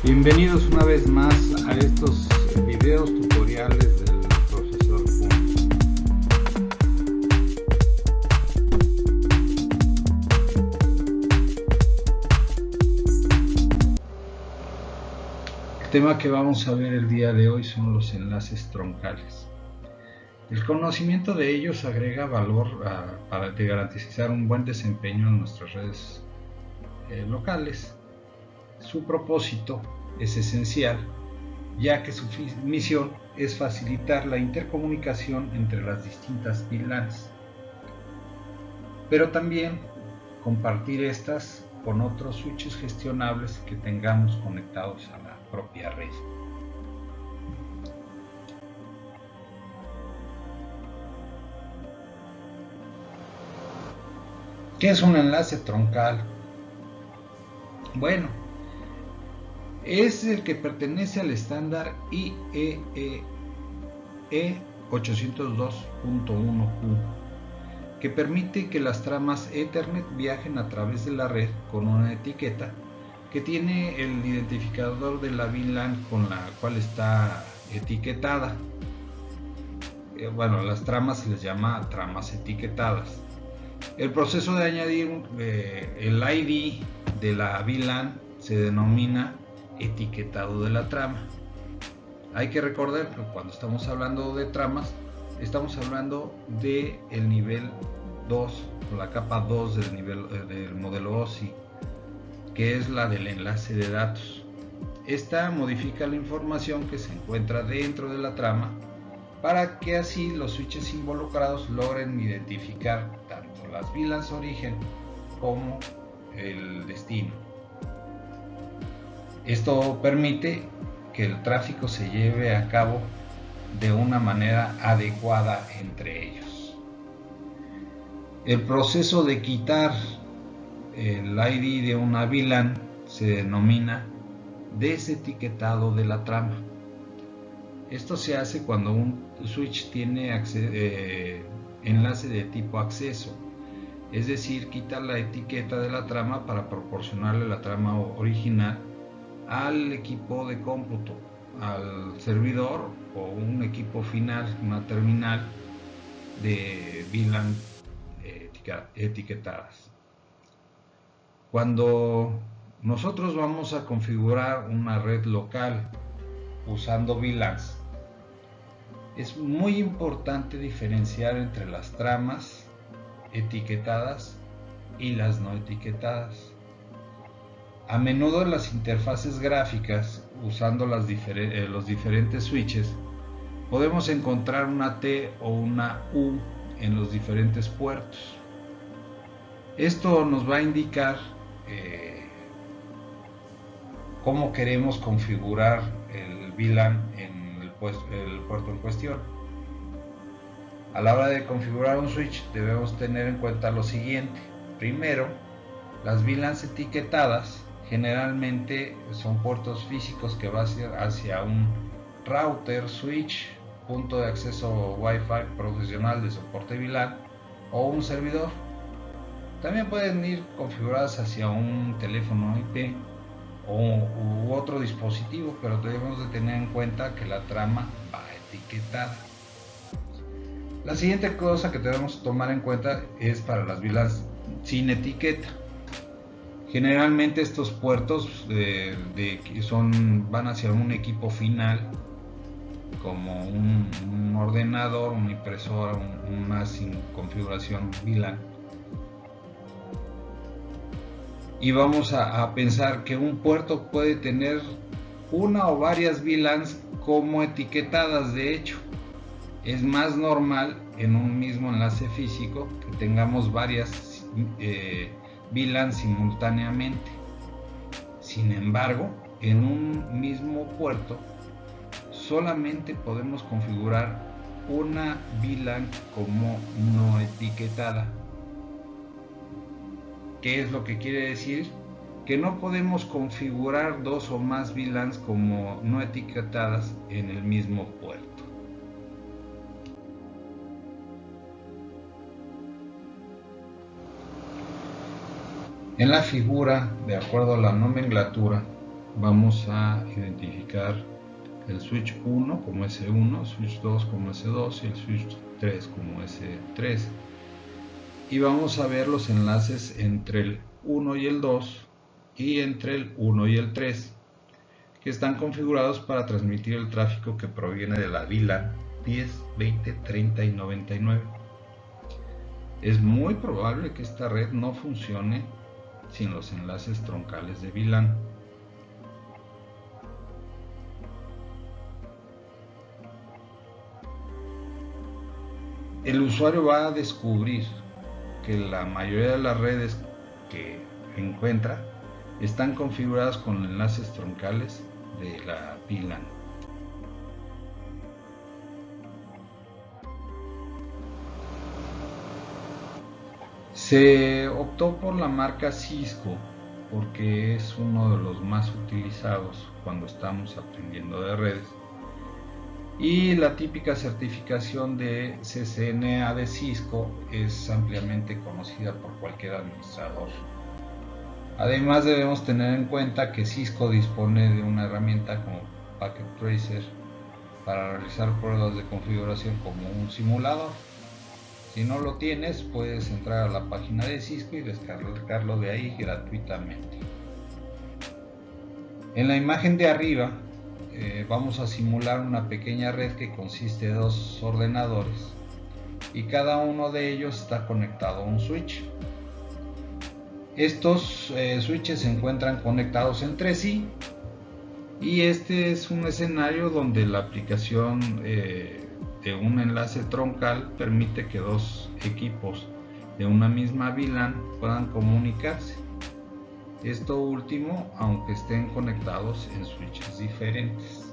Bienvenidos una vez más a estos videos tutoriales del profesor Kun. El tema que vamos a ver el día de hoy son los enlaces troncales. El conocimiento de ellos agrega valor para garantizar un buen desempeño en nuestras redes locales. Su propósito es esencial, ya que su misión es facilitar la intercomunicación entre las distintas VLANs, pero también compartir estas con otros switches gestionables que tengamos conectados a la propia red. ¿Qué es un enlace troncal? Bueno, es el que pertenece al estándar IEEE 802.1q, que permite que las tramas Ethernet viajen a través de la red con una etiqueta que tiene el identificador de la VLAN con la cual está etiquetada. Bueno, las tramas se les llama tramas etiquetadas. El proceso de añadir el ID de la VLAN se denomina etiquetado de la trama. Hay que recordar que cuando estamos hablando de tramas, estamos hablando de el nivel 2, o la capa 2 del modelo OSI, que es la del enlace de datos. Esta modifica la información que se encuentra dentro de la trama para que así los switches involucrados logren identificar tanto las VLANs origen como el destino. Esto permite que el tráfico se lleve a cabo de una manera adecuada entre ellos. El proceso de quitar el ID de una VLAN se denomina desetiquetado de la trama. Esto se hace cuando un switch tiene enlace de tipo acceso, es decir, quita la etiqueta de la trama para proporcionarle la trama original al equipo de cómputo, al servidor o un equipo final, una terminal de VLAN etiquetadas. Cuando nosotros vamos a configurar una red local usando VLANs, es muy importante diferenciar entre las tramas etiquetadas y las no etiquetadas. A menudo en las interfaces gráficas, usando los diferentes switches, podemos encontrar una T o una U en los diferentes puertos. Esto nos va a indicar cómo queremos configurar el VLAN en el puerto en cuestión. A la hora de configurar un switch debemos tener en cuenta lo siguiente. Primero, las VLANs etiquetadas generalmente son puertos físicos que van hacia un router, switch, punto de acceso Wi-Fi profesional de soporte VLAN o un servidor. También pueden ir configuradas hacia un teléfono IP u otro dispositivo, pero debemos de tener en cuenta que la trama va etiquetada. La siguiente cosa que debemos tomar en cuenta es para las VLANs sin etiqueta. Generalmente estos puertos van hacia un equipo final, como un ordenador, una impresora, una sin configuración VLAN. Y vamos a pensar que un puerto puede tener una o varias VLANs como etiquetadas. De hecho, es más normal en un mismo enlace físico que tengamos varias VLANs simultáneamente. Sin embargo, en un mismo puerto solamente podemos configurar una VLAN como no etiquetada. ¿Qué es lo que quiere decir? Que no podemos configurar dos o más VLANs como no etiquetadas en el mismo puerto. En la figura, de acuerdo a la nomenclatura, vamos a identificar el switch 1 como S1, switch 2 como S2 y el switch 3 como S3. Y vamos a ver los enlaces entre el 1 y el 2 y entre el 1 y el 3, que están configurados para transmitir el tráfico que proviene de la VLAN 10, 20, 30 y 99. Es muy probable que esta red no funcione sin los enlaces troncales de VLAN. El usuario va a descubrir que la mayoría de las redes que encuentra están configuradas con enlaces troncales de la VLAN. Se optó por la marca Cisco porque es uno de los más utilizados cuando estamos aprendiendo de redes, y la típica certificación de CCNA de Cisco es ampliamente conocida por cualquier administrador. Además, debemos tener en cuenta que Cisco dispone de una herramienta como Packet Tracer para realizar pruebas de configuración como un simulador. Si no lo tienes, puedes entrar a la página de Cisco y descargarlo de ahí gratuitamente. En la imagen de arriba vamos a simular una pequeña red que consiste de dos ordenadores y cada uno de ellos está conectado a un switch. Estos switches se encuentran conectados entre sí, y este es un escenario donde la aplicación de un enlace troncal permite que dos equipos de una misma VLAN puedan comunicarse. Esto último, aunque estén conectados en switches diferentes.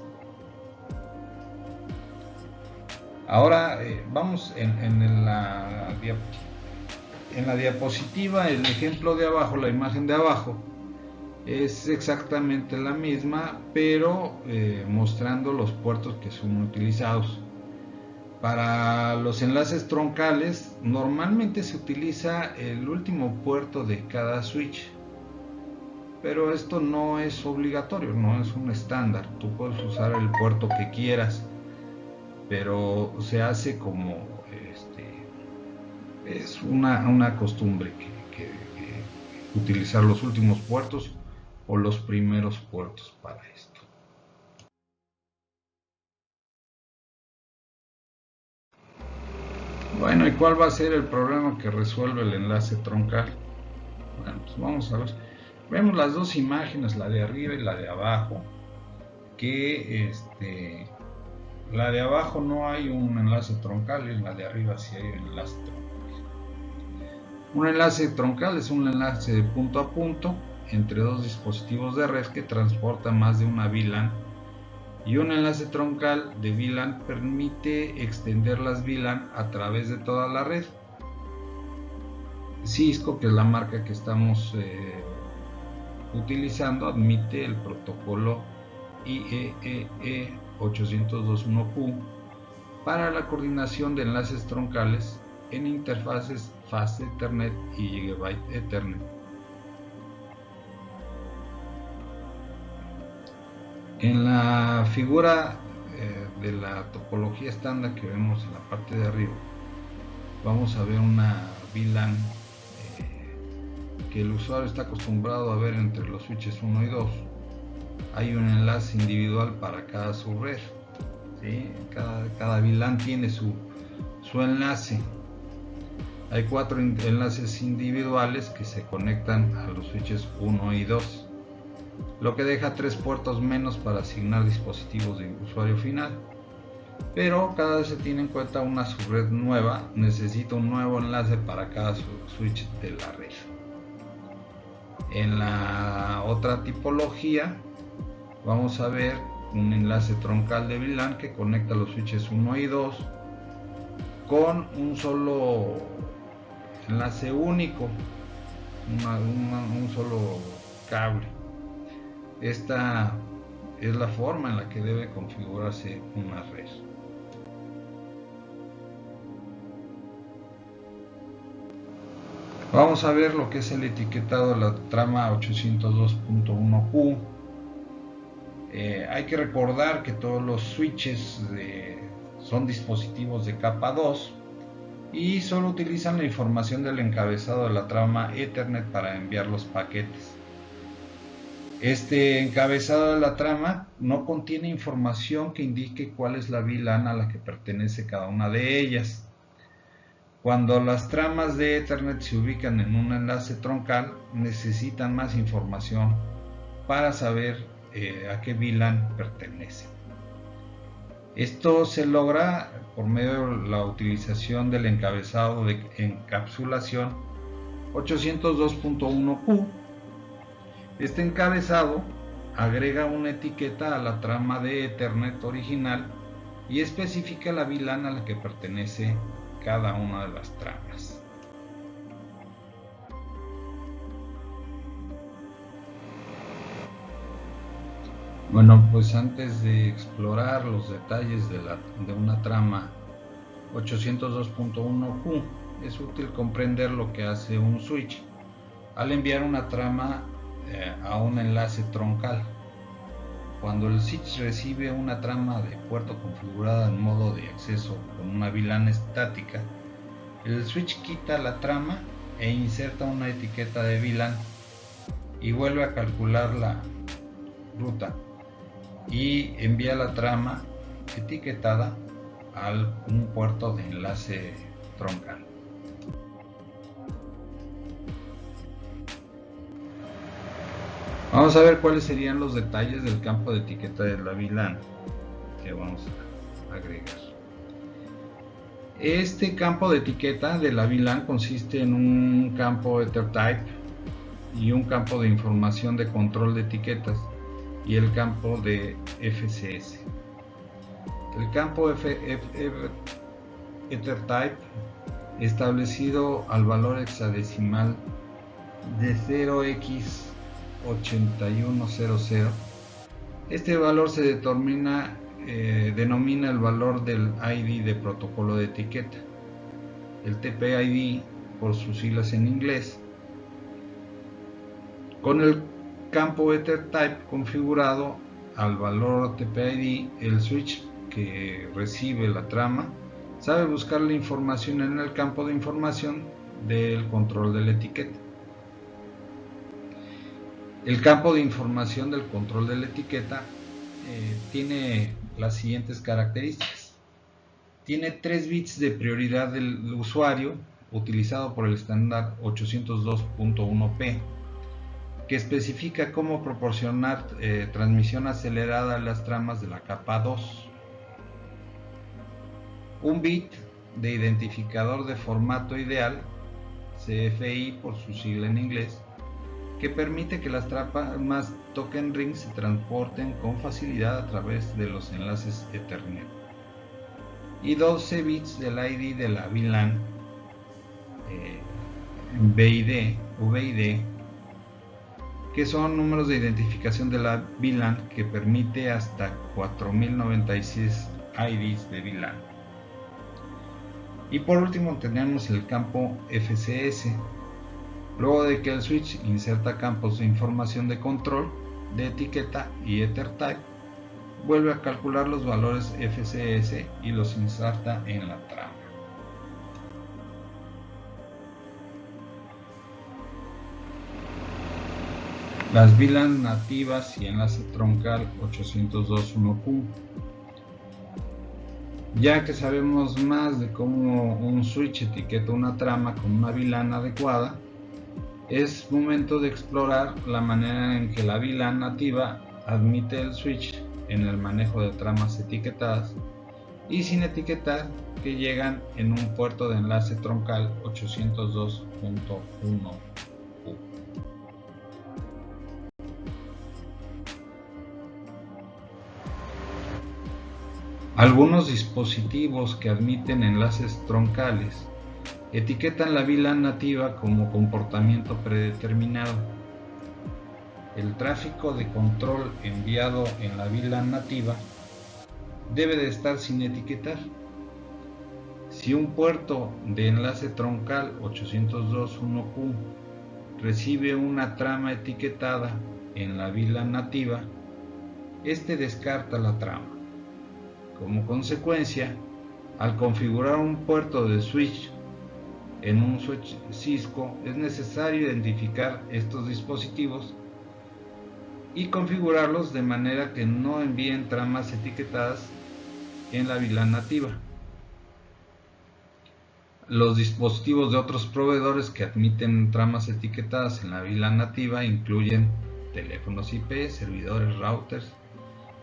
Ahora vamos en la diapositiva, el ejemplo de abajo, la imagen de abajo, es exactamente la misma, pero mostrando los puertos que son utilizados. Para los enlaces troncales, normalmente se utiliza el último puerto de cada switch, pero esto no es obligatorio, no es un estándar. Tú puedes usar el puerto que quieras, pero se hace como es una costumbre que utilizar los últimos puertos o los primeros puertos para esto. Bueno, ¿y cuál va a ser el problema que resuelve el enlace troncal? Bueno, pues vamos a ver. Vemos las dos imágenes, la de arriba y la de abajo, que la de abajo no hay un enlace troncal y en la de arriba sí hay un enlace troncal. Un enlace troncal es un enlace de punto a punto entre dos dispositivos de red que transportan más de una VLAN, y un enlace troncal de VLAN permite extender las VLAN a través de toda la red. Cisco, que es la marca que estamos utilizando, admite el protocolo IEEE 802.1q para la coordinación de enlaces troncales en interfaces Fast Ethernet y Gigabit Ethernet. En la figura de la topología estándar que vemos en la parte de arriba, vamos a ver una VLAN que el usuario está acostumbrado a ver entre los switches 1 y 2. Hay un enlace individual para cada subred, ¿sí? Cada VLAN tiene su enlace. Hay 4 enlaces individuales que se conectan a los switches 1 y 2, lo que deja 3 puertos menos para asignar dispositivos de usuario final. Pero cada vez se tiene en cuenta una subred nueva, necesita un nuevo enlace para cada switch de la red. En la otra tipología vamos a ver un enlace troncal de VLAN que conecta los switches 1 y 2 con un solo enlace único, un solo cable. Esta es la forma en la que debe configurarse una red. Vamos a ver lo que es el etiquetado de la trama 802.1q. Hay que recordar que todos los switches son dispositivos de capa 2 y solo utilizan la información del encabezado de la trama Ethernet para enviar los paquetes. Este encabezado de la trama no contiene información que indique cuál es la VLAN a la que pertenece cada una de ellas. Cuando las tramas de Ethernet se ubican en un enlace troncal, necesitan más información para saber a qué VLAN pertenece. Esto se logra por medio de la utilización del encabezado de encapsulación 802.1Q. Este encabezado agrega una etiqueta a la trama de Ethernet original y especifica la VLAN a la que pertenece cada una de las tramas. Bueno, pues antes de explorar los detalles de una trama 802.1Q, es útil comprender lo que hace un switch al enviar una trama a un enlace troncal. Cuando el switch recibe una trama de puerto configurada en modo de acceso con una VLAN estática, el switch quita la trama e inserta una etiqueta de VLAN y vuelve a calcular la ruta y envía la trama etiquetada a un puerto de enlace troncal. Vamos a ver cuáles serían los detalles del campo de etiqueta de la VLAN que vamos a agregar. Este campo de etiqueta de la VLAN consiste en un campo EtherType y un campo de información de control de etiquetas y el campo de FCS. El campo EtherType, establecido al valor hexadecimal de 0x8100, este valor se denomina el valor del ID de protocolo de etiqueta, el TPID por sus siglas en inglés. Con el campo EtherType configurado al valor TPID, el switch que recibe la trama sabe buscar la información en el campo de información del control de la etiqueta. El campo de información del control de la etiqueta tiene las siguientes características. Tiene 3 bits de prioridad del usuario utilizado por el estándar 802.1p, que especifica cómo proporcionar transmisión acelerada a las tramas de la capa 2. Un bit de identificador de formato ideal, CFI por su sigla en inglés, que permite que las tramas token ring se transporten con facilidad a través de los enlaces Ethernet. Y 12 bits del ID de la VLAN VID, que son números de identificación de la VLAN que permite hasta 4096 IDs de VLAN. Y por último tenemos el campo FCS. Luego de que el switch inserta campos de información de control, de etiqueta y EtherType, vuelve a calcular los valores FCS y los inserta en la trama. Las VLAN nativas y enlace troncal 802.1Q. Ya que sabemos más de cómo un switch etiqueta una trama con una VLAN adecuada, es momento de explorar la manera en que la VLAN nativa admite el switch en el manejo de tramas etiquetadas y sin etiquetar que llegan en un puerto de enlace troncal 802.1Q. Algunos dispositivos que admiten enlaces troncales etiquetan la VLAN nativa como comportamiento predeterminado. El tráfico de control enviado en la VLAN nativa debe de estar sin etiquetar. Si un puerto de enlace troncal 802.1Q recibe una trama etiquetada en la VLAN nativa, este descarta la trama. Como consecuencia, al configurar un puerto de switch en un switch Cisco, es necesario identificar estos dispositivos y configurarlos de manera que no envíen tramas etiquetadas en la VLAN nativa. Los dispositivos de otros proveedores que admiten tramas etiquetadas en la VLAN nativa incluyen teléfonos IP, servidores, routers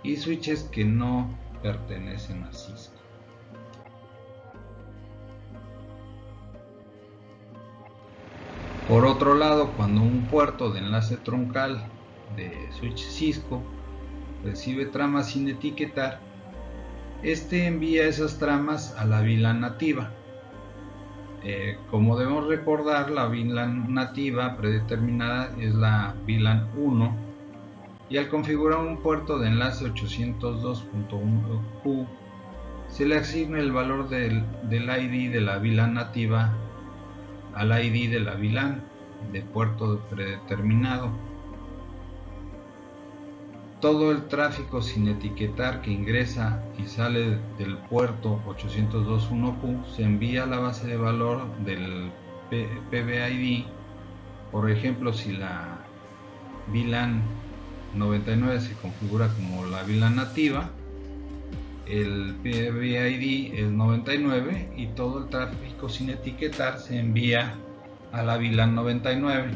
y switches que no pertenecen a Cisco. Por otro lado, cuando un puerto de enlace troncal de switch Cisco recibe tramas sin etiquetar, este envía esas tramas a la VLAN nativa. Como debemos recordar, la VLAN nativa predeterminada es la VLAN 1, y al configurar un puerto de enlace 802.1q se le asigna el valor del ID de la VLAN nativa al ID de la VLAN de puerto predeterminado. Todo el tráfico sin etiquetar que ingresa y sale del puerto 802.1q se envía a la base de valor del PBID. Por ejemplo, si la VLAN 99 se configura como la VLAN nativa, el PBID es 99 y todo el tráfico sin etiquetar se envía a la VLAN 99.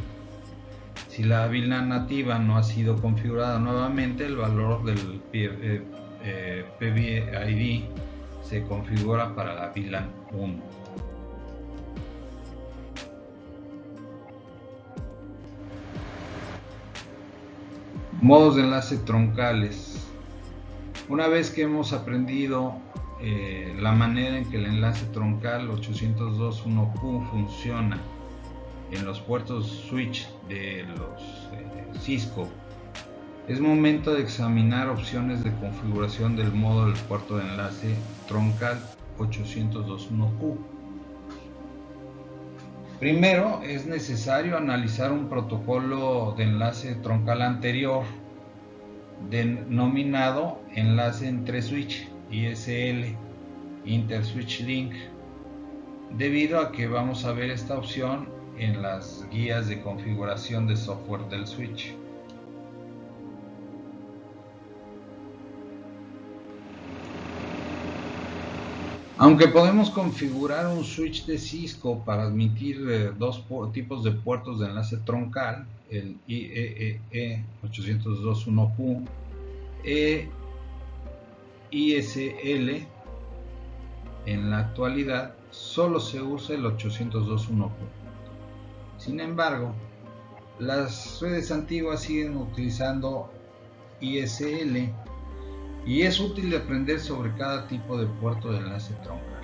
Si la VLAN nativa no ha sido configurada nuevamente, el valor del PBID se configura para la VLAN 1. Modos de enlace troncales. Una vez que hemos aprendido la manera en que el enlace troncal 802.1q funciona en los puertos switch de los Cisco, es momento de examinar opciones de configuración del modo del puerto de enlace troncal 802.1q. Primero, es necesario analizar un protocolo de enlace troncal anterior denominado enlace entre switch ISL, Inter-Switch Link, debido a que vamos a ver esta opción en las guías de configuración de software del switch. Aunque podemos configurar un switch de Cisco para admitir dos tipos de puertos de enlace troncal, el IEEE 802.1q e ISL, en la actualidad solo se usa el 802.1q. Sin embargo, las redes antiguas siguen utilizando ISL y es útil aprender sobre cada tipo de puerto de enlace troncal.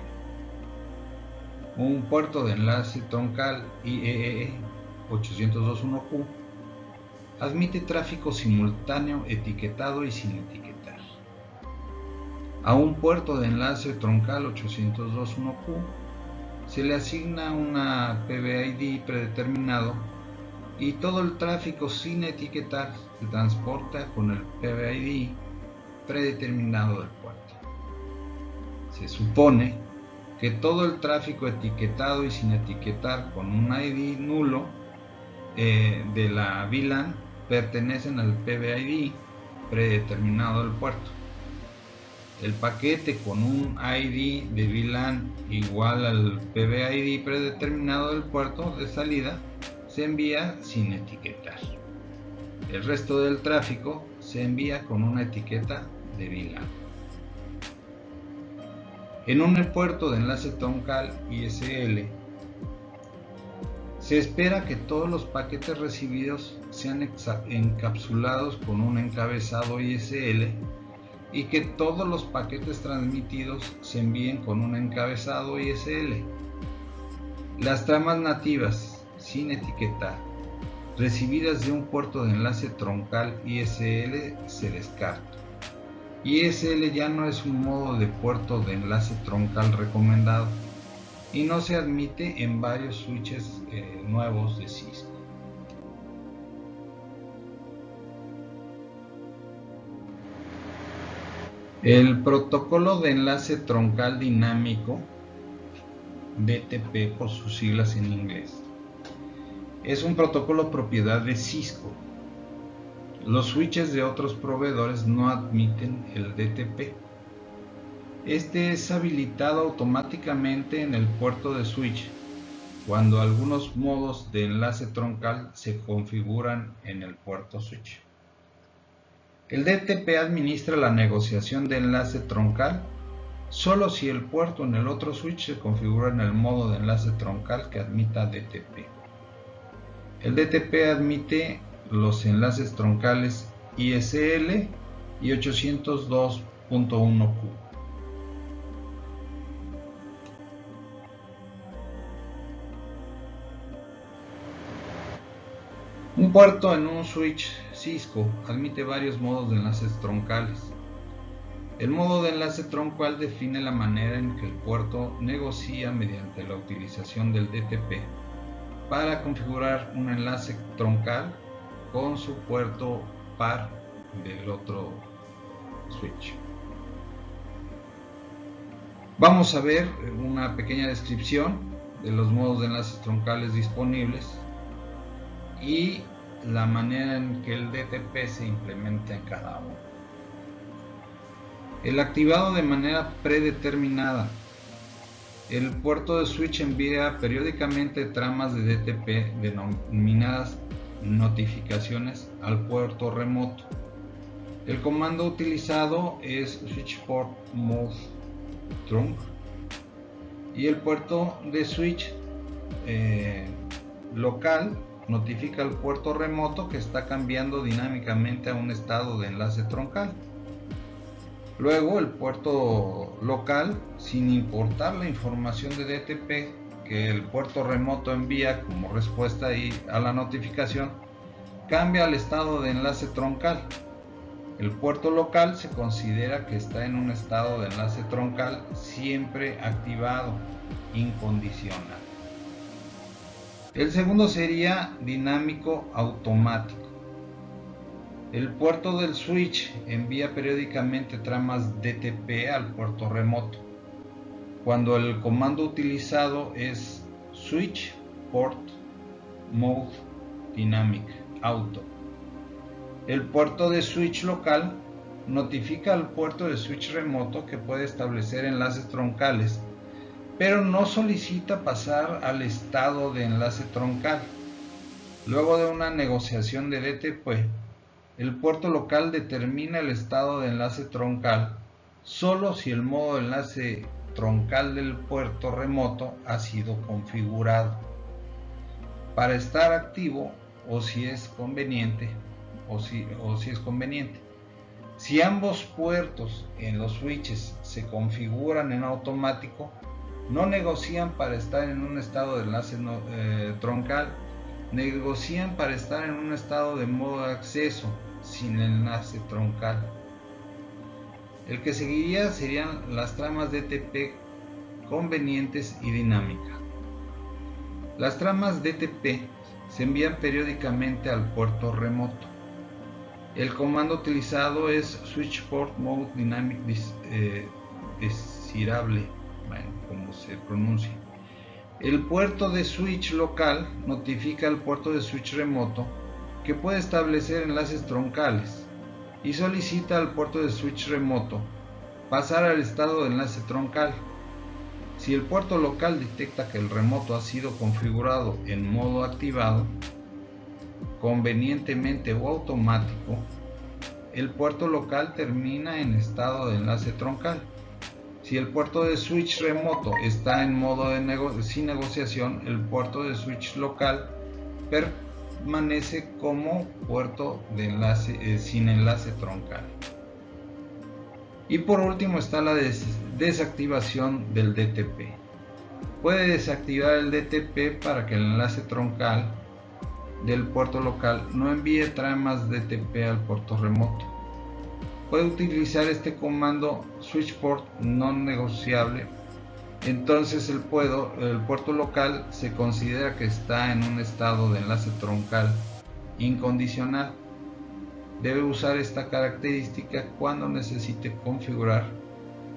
Un puerto de enlace troncal IEEE 802.1q admite tráfico simultáneo etiquetado y sin etiquetar. A un puerto de enlace troncal 802.1q se le asigna una PBID predeterminado y todo el tráfico sin etiquetar se transporta con el PBID predeterminado del puerto. Se supone que todo el tráfico etiquetado y sin etiquetar con un ID nulo de la VLAN pertenecen al PBID predeterminado del puerto. El paquete con un ID de VLAN igual al PBID predeterminado del puerto de salida se envía sin etiquetar. El resto del tráfico se envía con una etiqueta de VLAN. En un puerto de enlace troncal ISL, se espera que todos los paquetes recibidos sean encapsulados con un encabezado ISL y que todos los paquetes transmitidos se envíen con un encabezado ISL. Las tramas nativas, sin etiquetar, recibidas de un puerto de enlace troncal ISL se descartan. ISL ya no es un modo de puerto de enlace troncal recomendado y no se admite en varios switches nuevos de Cisco. El protocolo de enlace troncal dinámico, DTP por sus siglas en inglés, es un protocolo propiedad de Cisco. Los switches de otros proveedores no admiten el DTP. Este es habilitado automáticamente en el puerto de switch cuando algunos modos de enlace troncal se configuran en el puerto switch. El DTP administra la negociación de enlace troncal solo si el puerto en el otro switch se configura en el modo de enlace troncal que admita DTP. El DTP admite los enlaces troncales ISL y 802.1q. Un puerto en un switch Cisco admite varios modos de enlaces troncales. El modo de enlace troncal define la manera en que el puerto negocia mediante la utilización del DTP para configurar un enlace troncal con su puerto par del otro switch. Vamos a ver una pequeña descripción de los modos de enlaces troncales disponibles y la manera en que el DTP se implementa en cada uno. El activado de manera predeterminada. El puerto de switch envía periódicamente tramas de DTP denominadas notificaciones al puerto remoto. El comando utilizado es switchport mode trunk y el puerto de switch local notifica al puerto remoto que está cambiando dinámicamente a un estado de enlace troncal. Luego el puerto local, sin importar la información de DTP que el puerto remoto envía como respuesta a la notificación, cambia al estado de enlace troncal. El puerto local se considera que está en un estado de enlace troncal siempre activado, incondicional. El segundo sería dinámico automático. El puerto del switch envía periódicamente tramas DTP al puerto remoto, cuando el comando utilizado es switch port mode dynamic auto. El puerto de switch local notifica al puerto de switch remoto que puede establecer enlaces troncales, pero no solicita pasar al estado de enlace troncal. Luego de una negociación de DTP, el puerto local determina el estado de enlace troncal solo si el modo de enlace troncal del puerto remoto ha sido configurado para estar activo o si es conveniente. Si ambos puertos en los switches se configuran en automático, no negocian para estar en un estado de enlace troncal, negocian para estar en un estado de modo de acceso sin enlace troncal. El que seguiría serían las tramas DTP convenientes y dinámica. Las tramas DTP se envían periódicamente al puerto remoto. El comando utilizado es switchport mode dynamic desirable, como se pronuncia. El puerto de switch local notifica al puerto de switch remoto que puede establecer enlaces troncales y solicita al puerto de switch remoto pasar al estado de enlace troncal. Si el puerto local detecta que el remoto ha sido configurado en modo activado, convenientemente o automático, el puerto local termina en estado de enlace troncal. Si el puerto de switch remoto está en modo sin negociación, el puerto de switch local permanece como puerto de enlace sin enlace troncal. Y por último está la desactivación del DTP. Puede desactivar el DTP para que el enlace troncal del puerto local no envíe tramas DTP al puerto remoto. Puede utilizar este comando switchport no negociable. Entonces el puerto local se considera que está en un estado de enlace troncal incondicional. debe usar esta característica cuando necesite configurar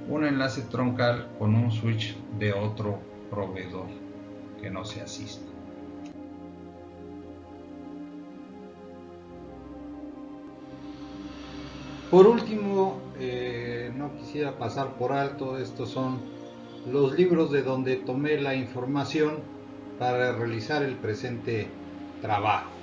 un enlace troncal con un switch de otro proveedor que no sea Cisco. Por último, no quisiera pasar por alto, estos son los libros de donde tomé la información para realizar el presente trabajo.